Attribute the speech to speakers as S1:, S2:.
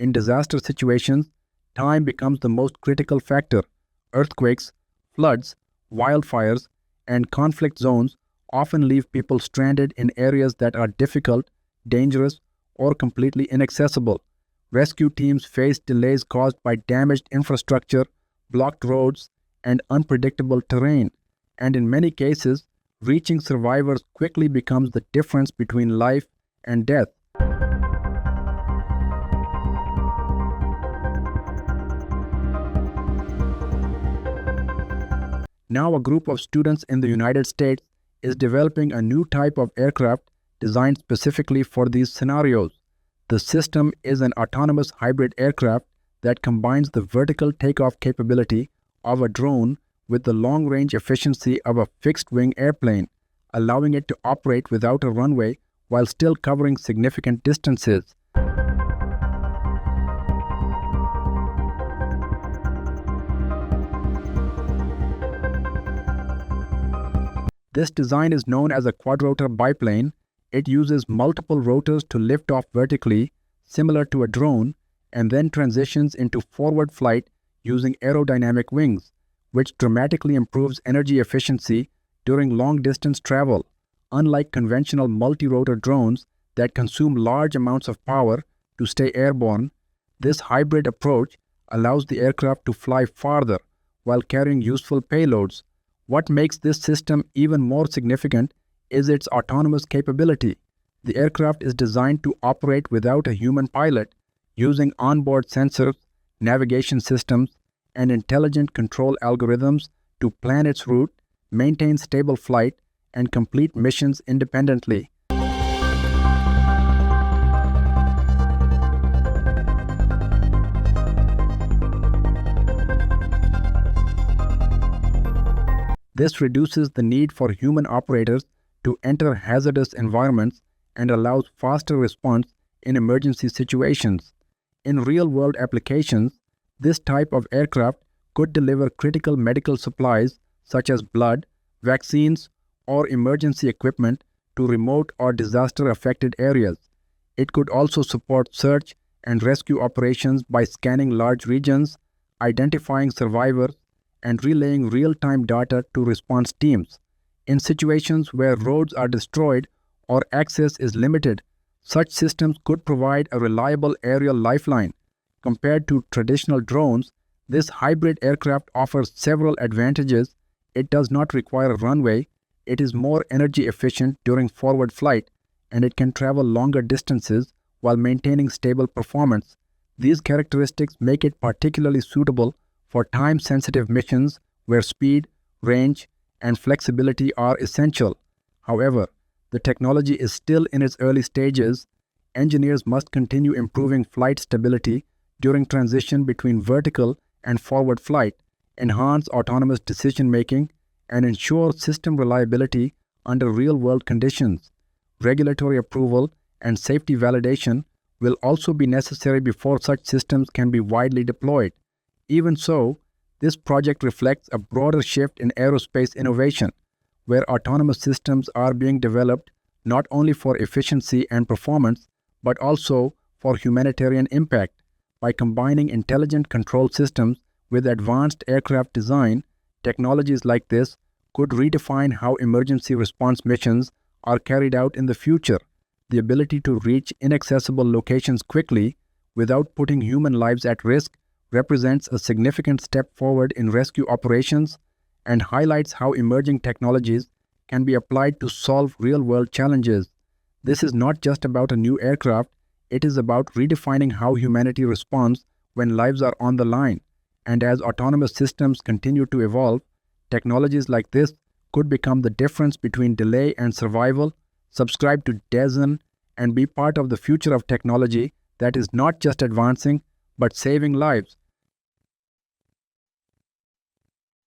S1: In disaster situations, time becomes the most critical factor. Earthquakes, floods, wildfires, and conflict zones often leave people stranded in areas that are difficult, dangerous, or completely inaccessible. Rescue teams face delays caused by damaged infrastructure, blocked roads, and unpredictable terrain. And in many cases, reaching survivors quickly becomes the difference between life and death. Now, a group of students in the United States is developing a new type of aircraft designed specifically for these scenarios. The system is an autonomous hybrid aircraft that combines the vertical takeoff capability of a drone with the long-range efficiency of a fixed-wing airplane, allowing it to operate without a runway while still covering significant distances. This design is known as a quadrotor biplane. It uses multiple rotors to lift off vertically, similar to a drone, and then transitions into forward flight using aerodynamic wings, which dramatically improves energy efficiency during long-distance travel. Unlike conventional multi-rotor drones that consume large amounts of power to stay airborne, this hybrid approach allows the aircraft to fly farther while carrying useful payloads. What makes this system even more significant is its autonomous capability. The aircraft is designed to operate without a human pilot, using onboard sensors, navigation systems, and intelligent control algorithms to plan its route, maintain stable flight, and complete missions independently. This reduces the need for human operators to enter hazardous environments and allows faster response in emergency situations. In real-world applications, this type of aircraft could deliver critical medical supplies such as blood, vaccines, or emergency equipment to remote or disaster-affected areas. It could also support search and rescue operations by scanning large regions, identifying survivors, and relaying real-time data to response teams. In situations where roads are destroyed or access is limited, such systems could provide a reliable aerial lifeline. Compared to traditional drones, this hybrid aircraft offers several advantages. It does not require a runway, it is more energy efficient during forward flight, and it can travel longer distances while maintaining stable performance. These characteristics make it particularly suitable for time-sensitive missions where speed, range, and flexibility are essential. However, the technology is still in its early stages. Engineers must continue improving flight stability during transition between vertical and forward flight, enhance autonomous decision-making, and ensure system reliability under real-world conditions. Regulatory approval and safety validation will also be necessary before such systems can be widely deployed. Even so, this project reflects a broader shift in aerospace innovation, where autonomous systems are being developed not only for efficiency and performance, but also for humanitarian impact. By combining intelligent control systems with advanced aircraft design, technologies like this could redefine how emergency response missions are carried out in the future. The ability to reach inaccessible locations quickly without putting human lives at risk represents a significant step forward in rescue operations and highlights how emerging technologies can be applied to solve real-world challenges. This is not just about a new aircraft, it is about redefining how humanity responds when lives are on the line. And as autonomous systems continue to evolve, technologies like this could become the difference between delay and survival. Subscribe to Designed and be part of the future of technology that is not just advancing, but saving lives.